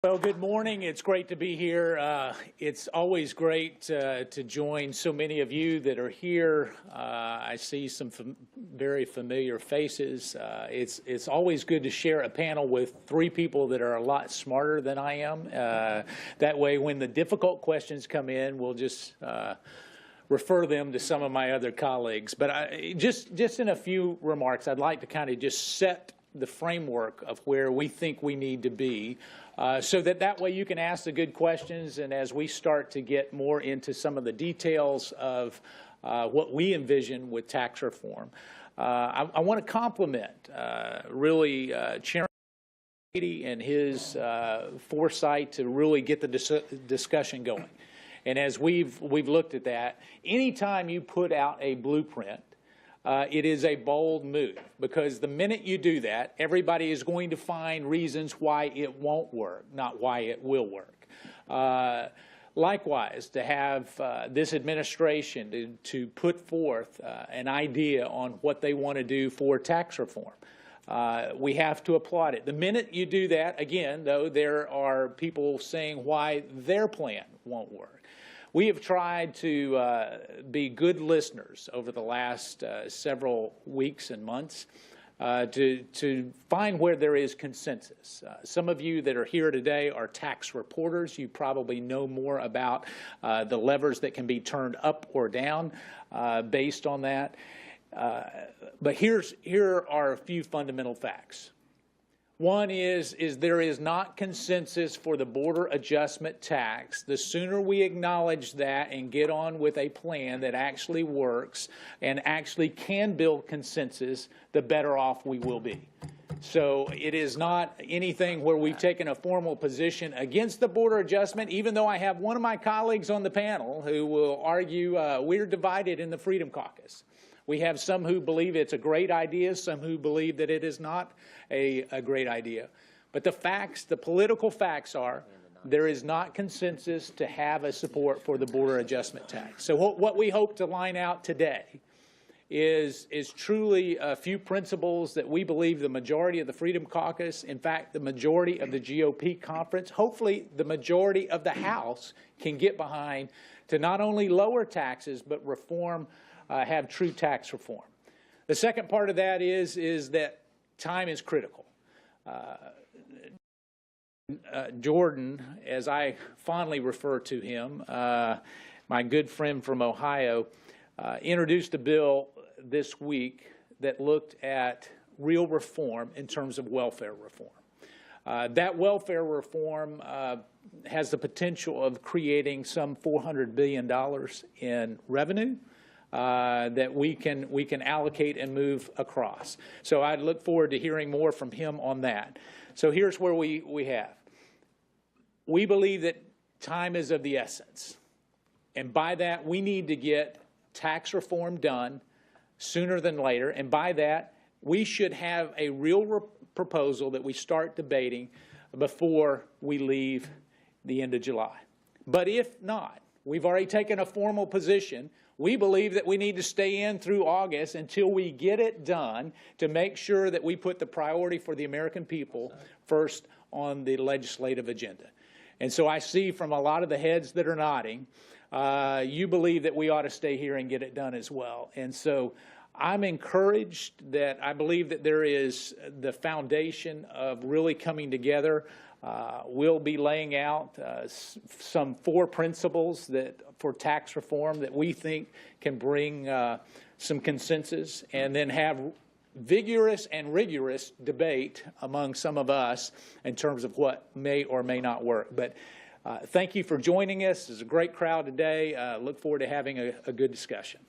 Well, good morning. It's great to be here. It's always great to join so many of you that are here. I see some very familiar faces. It's always good to share a panel with three people that are a lot smarter than I am. That way, when the difficult questions come in, we'll just refer them to some of my other colleagues. But just in a few remarks, I'd like to kind of just set the framework of where we think we need to be, so that way you can ask the good questions, and as we start to get more into some of the details of what we envision with tax reform. I want to compliment really Chairman and his foresight to really get the discussion going. And as we've looked at that, anytime you put out a blueprint, it is a bold move, because the minute you do that, everybody is going to find reasons why it won't work, not why it will work. Likewise, to have this administration to put forth an idea on what they want to do for tax reform, we have to applaud it. The minute you do that, again, though, there are people saying why their plan won't work. We have tried to be good listeners over the last several weeks and months to find where there is consensus. Some of you that are here today are tax reporters. You probably know more about the levers that can be turned up or down based on that. But here are a few fundamental facts. One is there is not consensus for the border adjustment tax. The sooner we acknowledge that and get on with a plan that actually works and actually can build consensus, the better off we will be. So it is not anything where we've taken a formal position against the border adjustment, even though I have one of my colleagues on the panel who will argue we're divided in the Freedom Caucus. We have some who believe it's a great idea, some who believe that it is not a great idea. But the facts, the political facts are, there is not consensus to have a support for the border adjustment tax. So what we hope to line out today is truly a few principles that we believe the majority of the Freedom Caucus, in fact, the majority of the GOP conference, hopefully the majority of the House can get behind to not only lower taxes, but reform, have true tax reform. The second part of that is that time is critical. Jordan, as I fondly refer to him, my good friend from Ohio, introduced a bill this week that looked at real reform in terms of welfare reform. That welfare reform has the potential of creating some $400 billion in revenue that we can allocate and move across. So I'd look forward to hearing more from him on that. So here's where we have. We believe that time is of the essence. And by that, we need to get tax reform done sooner than later. And by that, we should have a real proposal that we start debating before we leave the end of July. But if not, we've already taken a formal position. We believe that we need to stay in through August until we get it done to make sure that we put the priority for the American people first on the legislative agenda. And so I see from a lot of the heads that are nodding, you believe that we ought to stay here and get it done as well. And so I'm encouraged that I believe that there is the foundation of really coming together. We'll be laying out some 4 principles for tax reform that we think can bring some consensus, and then have vigorous and rigorous debate among some of us in terms of what may or may not work. But thank you for joining us. It's a great crowd today. Look forward to having a good discussion.